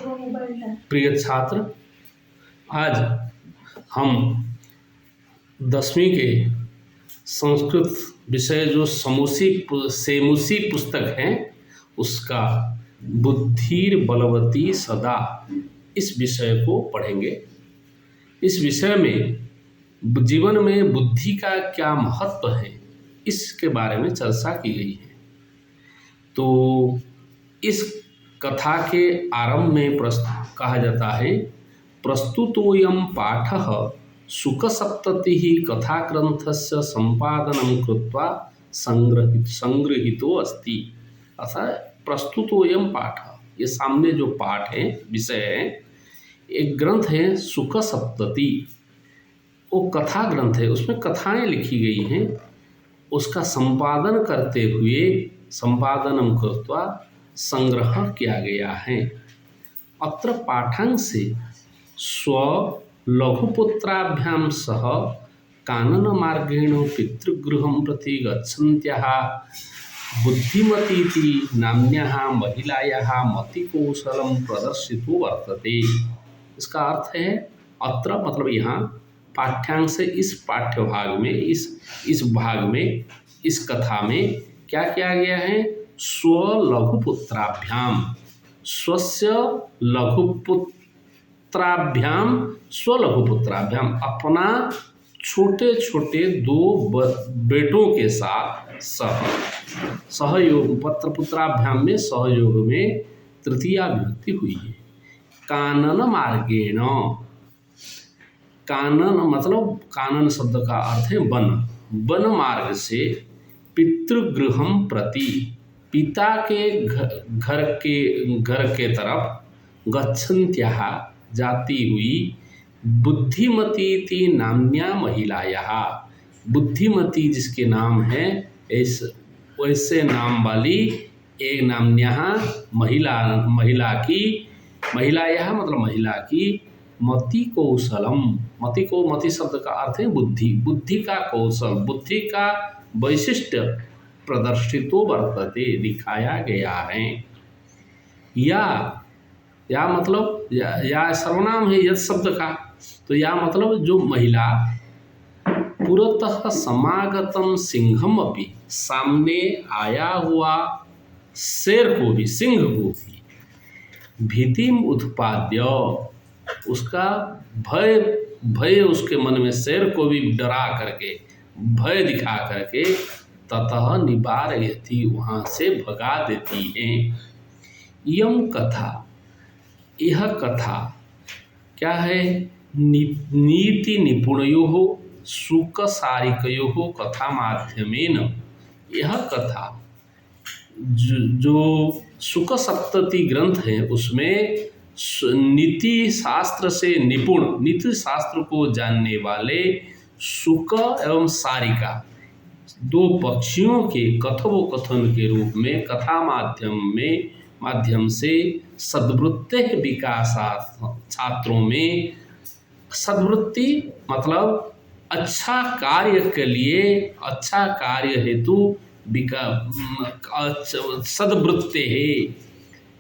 प्रिय छात्र, आज हम 10वीं के संस्कृत विषय जो सेमुसी पुस्तक है उसका बुद्धिर बलवती सदा इस विषय को पढ़ेंगे। इस विषय में जीवन में बुद्धि का क्या महत्व है इसके बारे में चर्चा की गई है। तो इस कथा के आरंभ में कहा जाता है, प्रस्तुतोऽयं पाठः शुकसप्ततिः कथाग्रन्थस्य सम्पादनं कृत्वा संगृहीतो अस्ति। अर्थात प्रस्तुतोऽयं पाठ, ये सामने जो पाठ है, विषय है, एक ग्रंथ है शुकसप्तति, वो कथा ग्रंथ है, उसमें कथाएं लिखी गई हैं। उसका संपादन करते हुए संपादनम कृत्वा संग्रह किया गया है। अत्र पाठांशे स्व लघुपुत्राभ्यां सह काननमार्गेण पितृगृहं प्रति गच्छन्त्याः बुद्धिमतीति नाम्न्याः महिलायाः मतिकौशलं प्रदर्शितो वर्तते। इसका अर्थ है, अत्र मतलब यहाँ, पाठ्यांश, इस पाठ्यभाग में, इस भाग में, इस कथा में क्या किया गया है? स्वलघुपुत्राभ्याम, स्वस्य स्वलघुपुत्राभ्याम, अपना छोटे छोटे दो बेटों के साथ सहयोग, पुत्राभ्याम में सहयोग में तृतीया विभक्ति हुई है। कानन मार्गेण, कानन मतलब, कानन शब्द का अर्थ है वन मार्ग से, पितृगृहम प्रति, पिता के घर के तरफ, गच्छन्त्याः जाती हुई, बुद्धिमतीति नाम्न्या महिलायाः, बुद्धिमती जिसके नाम है वैसे नाम वाली एक नाम्न्याः महिलायाः मतलब महिला की, मति कौशलम, मति शब्द का अर्थ है बुद्धि का कौशल, बुद्धि का वैशिष्ट्य प्रदर्शितो वर्तते, दिखाया गया है। या मतलब या सर्वनाम है यत् शब्द का, तो या मतलब जो महिला पुरतः समागतम सिंहम अपि, सामने आया हुआ शेर को भी, सिंह को भी, भीतिम उत्पाद्य, उसका भय उसके मन में, शेर को भी डरा करके, भय दिखा करके, ततः निवारयति, वहाँ से भगा देती है। यम कथा, यह कथा क्या है? नीति निपुणयोः शुकसारिकयोः कथा माध्यमेन, यह कथा जो शुकसप्तति ग्रंथ है उसमें नीति शास्त्र से निपुण, नीति शास्त्र को जानने वाले शुक एवं सारिका, दो पक्षियों के कथोपकथन के रूप में कथा माध्यम से सद्वृत्ते विकासात्, छात्रों में सद्वृत्ति मतलब अच्छा कार्य के लिए, अच्छा कार्य हेतु सद्वृत्ते है,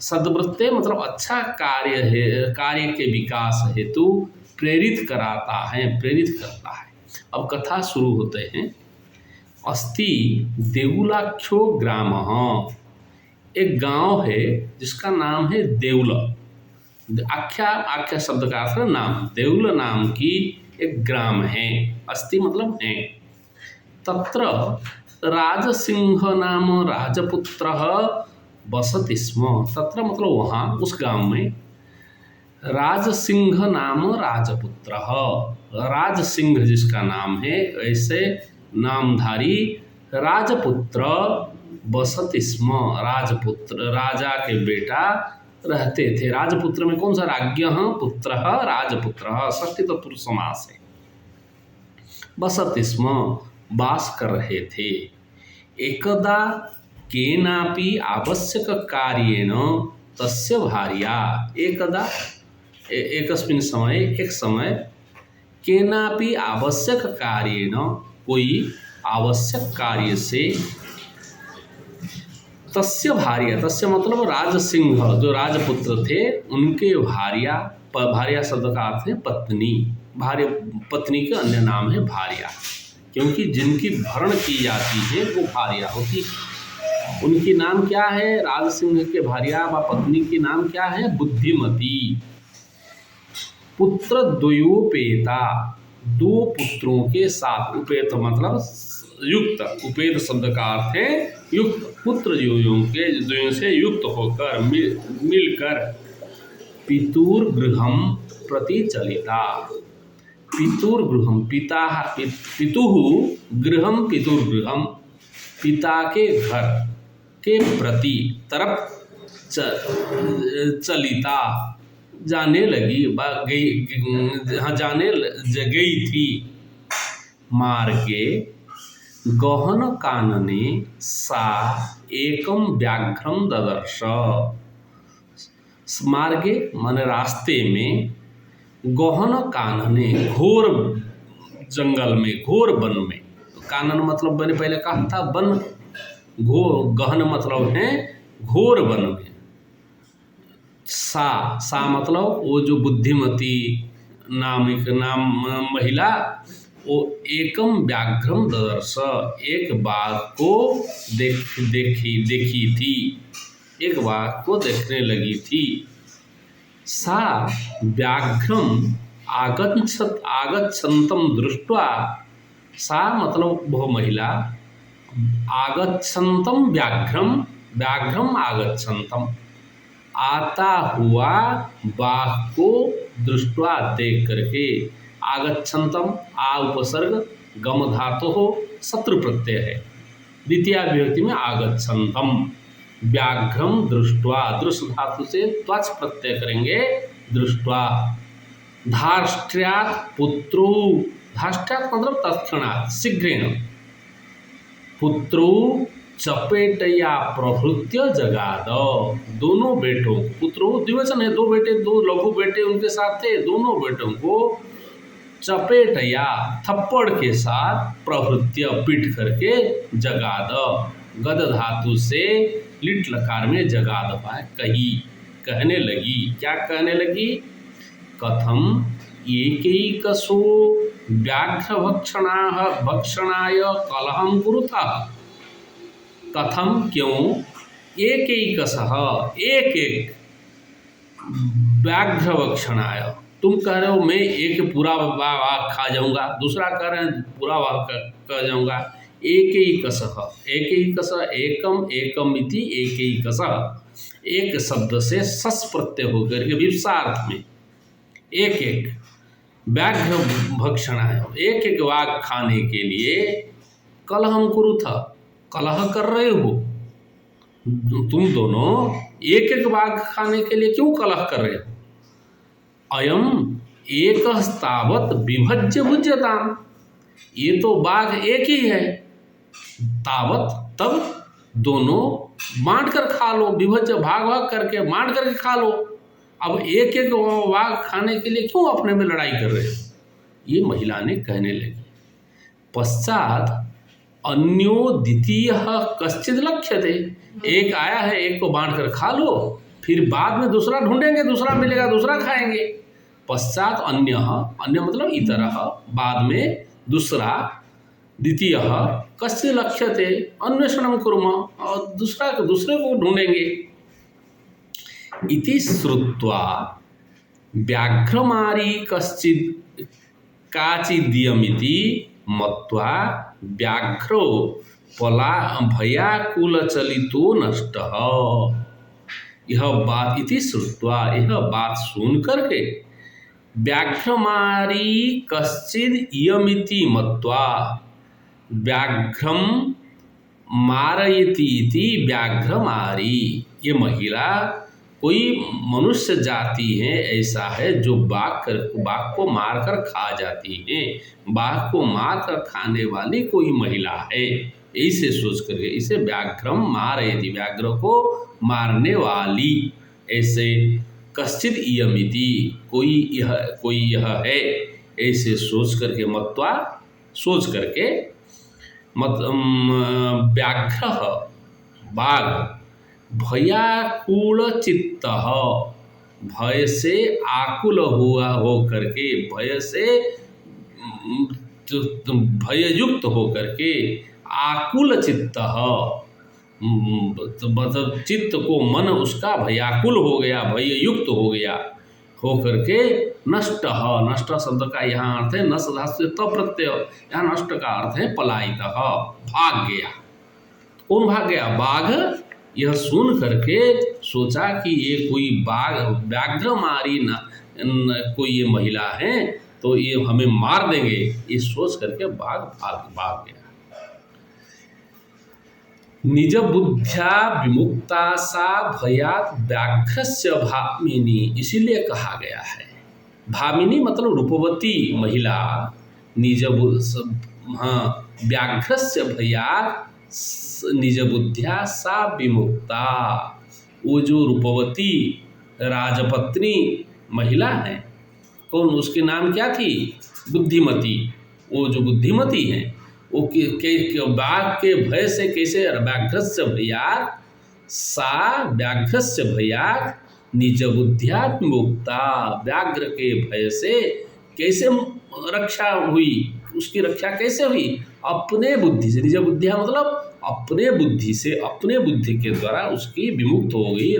सद्वृत्ते मतलब अच्छा कार्य है, कार्य के विकास हेतु प्रेरित करता है। अब कथा शुरू होते हैं। अस्ति देउलाख्यो ग्राम, एक गांव है जिसका नाम है देउल। आख्या शब्द का अर्थ नाम, देउल नाम की एक ग्राम है। अस्ति मतलब है। तत्र राजसिंह नाम राजपुत्रः बसति स्म, तत्र मतलब वहाँ, उस गांव में, राजसिंह नाम राजपुत्रः, राजसिंह जिसका नाम है, ऐसे नामधारी राजपुत्र बसति स्म, राजपुत्र, राजा के बेटा रहते थे। राजपुत्र में कौन सा? राज्ञः पुत्रः राजपुत्रः, षष्ठी तत्पुरुष समास है। बसति स्म, वास कर रहे थे। एकदा केनापि आवश्यक कार्येण तस्य भार्या, एकदा एकस्मिन् समय, एक समय, केनापि आवश्यक कार्येण, कोई आवश्यक कार्य से, तस्य भार्या, तस्य मतलब राजसिंह जो राजपुत्र थे उनके भार्या, भार्या शब्द का अर्थ है पत्नी। भार्य पत्नी के अन्य नाम है भार्या, क्योंकि जिनकी भरण की जाती है वो भार्या होती है। उनकी नाम क्या है? राजसिंह के भार्या व पत्नी की नाम क्या है? बुद्धिमती। पुत्र द्वयोपेता, दो पुत्रों के साथ। उपेत मतलब युक्त, उपेत शब्द का अर्थ है युक्त। पुत्र द्वयों से युक्त होकर मिलकर पितुर्गृहम प्रति चलिता। पितुर्गृहम, पितुः गृहम पितुर्गृहम, पिता के घर के प्रति तरफ चलिता, जाने लगी, गई थी। मार्गे गहन कानने सा एकम व्याघ्रम ददर्श। मार्गे माने रास्ते में, गहन कानने घोर जंगल में, घोर वन में। कानन मतलब मैंने पहले कहा था वन, घोर, गहन मतलब है घोर वन में। सा मतलब वो जो बुद्धिमती नाम महिला, वो एकम व्याघ्रम ददर्श, एक बाघ को देखी थी, एक बाघ को देखने लगी थी। सा व्याघ्रम आगच्छन्तम दृष्ट्वा, सा मतलब वह महिला, आगच्छन्तम व्याघ्रम आगच्छन्तम, आता हुआ बाघ को दृष्ट्वा देख करके। आगच्छन्तम आ उपसर्ग, गम धातु हो, शत्रु प्रत्यय है। द्वितीय विभक्ति में आगच्छन्तम, व्याघ्रम दृष्ट्वा, दृश्य धातु से त्वच प्रत्यय करेंगे, दृष्ट्वा। धार्ष्ट्र्यात् पुत्रो, धार्ष्ट्र्यात् मतलब तत्क्षणात्, शीघ्रेण। पुत्रो चपेटया प्रभृत्य जगाद, दोनों बेटों, पुत्रों द्विवचन है, दो बेटे, दो लघु बेटे उनके साथ थे, दोनों बेटों को चपेटया थप्पड़ के साथ, प्रभृत्य पीट करके, जगाद, गद धातु से लिट लकार में जगाद पाए, कही, कहने लगी। क्या कहने लगी? कथम एकैकशो व्याघ्र भक्षणाय कलहम कुरुतः। कथम क्यों, एकैकशः एक एक, व्याघ्र भक्षणाय, तुम कह रहे हो मैं एक पूरा वाघ खा जाऊंगा, दूसरा कह रहे हैं पूरा वाघ खा जाऊंगा। एकैकशः, एकैकशः, एकम एकम इति एकैकशः, एक शब्द से सस प्रत्यय होकर के विप्सार्थ में एक एक, व्याघ्र भक्षणाय, एक एक वाघ खाने के लिए, कलहम कुरुतः, कलह कर रहे हो तुम दोनों, एक एक बाघ खाने के लिए क्यों कलह कर रहे हो? अयम एकस्तावत् विभज्य भुज्यताम, ये तो बाघ एक ही है, तावत तब, दोनों बांट कर खा लो, विभज्य भाग भाग करके बांट करके खा लो। अब एक एक बाघ खाने के लिए क्यों अपने में लड़ाई कर रहे हो? ये महिला ने कहने लगी। पश्चात अन्यो द्वितीय कश्चित लक्ष्यते, एक आया है, एक को बांट कर खा लो, फिर बाद में दूसरा ढूंढेंगे, दूसरा मिलेगा, दूसरा खाएंगे। पश्चात अन्य, अन्य मतलब इतरः, बाद में दूसरा, द्वितीय कश्चित लक्ष्यते अन्वेषणम कुर्मः, और दूसरे को ढूंढेंगे। इति श्रुत्वा व्याघ्रमारी कश्चित् काचिदियमिति मत्वा व्याघ्रो भयाकुलचलितो नष्टः। यह बात, इति श्रुत्वा, यह बात सुन करके, व्याघ्रमारी कश्चिद इयमिति मत्वा, व्याघ्रम मारयति इति व्याघ्रमारी, ये महिला कोई मनुष्य जाति है, ऐसा है जो बाघ को मारकर खा जाती है, बाघ को मारकर खाने वाली कोई महिला है, ऐसे सोच करके इसे व्याघ्रम मारयति, व्याघ्र को मारने वाली, ऐसे कश्चित इयमिति, कोई यह है, ऐसे सोच करके, मत्वा सोच करके, व्याघ्र बाघ भयाकुल चित्तः, भय से आकुल हुआ हो करके, भय से भययुक्त हो करके, आकुल चित्तः तो मतलब चित्त को, मन उसका भयाकुल हो गया, भययुक्त हो गया, हो करके नष्ट। नष्ट शब्द का यहाँ अर्थ है नष्ट धातु से त प्रत्यय, यहाँ नष्ट का अर्थ है पलायित, भाग गया। कौन भाग गया? बाघ। यह सुन करके सोचा कि ये कोई बाघ, व्याघ्र मारी कोई ये महिला है, तो ये हमें मार देंगे, ये सोच करके बाघ भाग गया। निज बुद्ध्या विमुक्ता सा भयात व्याघ्रस्य भामिनी, इसीलिए कहा गया है। भामिनी मतलब रूपवती महिला, निज व्याघ्रस्य भयात निज बुद्ध्या सा विमुक्ता, वो जो रूपवती राजपत्नी महिला है, कौन, उसके नाम क्या थी? बुद्धिमती। वो जो बुद्धिमती है वो बाघ के भय से कैसे, व्याघ्रस्य भयात् सा व्याघ्रस्य भयात् निज बुद्ध्या विमुक्ता, व्याघ्र के भय से कैसे रक्षा हुई, उसकी रक्षा कैसे हुई? अपने बुद्धि से। निज बुद्धिया मतलब अपने बुद्धि से, अपने बुद्धि के द्वारा उसकी विमुक्त हो गई,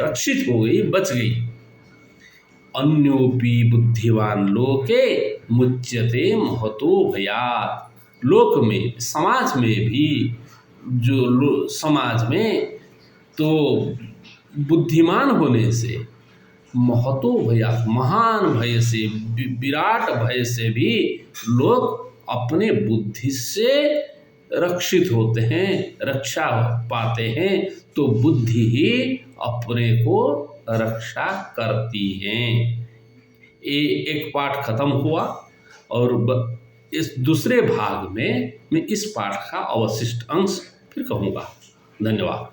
रक्षित हो गई, बच गई। अन्योपि बुद्धिवान लोके मुच्यते महतो भयात्, लोक में, समाज में भी, जो समाज में तो बुद्धिमान होने से, महतो भयात् महान भय से, विराट भय से भी लोग अपने बुद्धि से रक्षित होते हैं, रक्षा पाते हैं। तो बुद्धि ही अपने को रक्षा करती है। ये एक पाठ खत्म हुआ और इस दूसरे भाग में मैं इस पाठ का अवशिष्ट अंश फिर कहूँगा। धन्यवाद।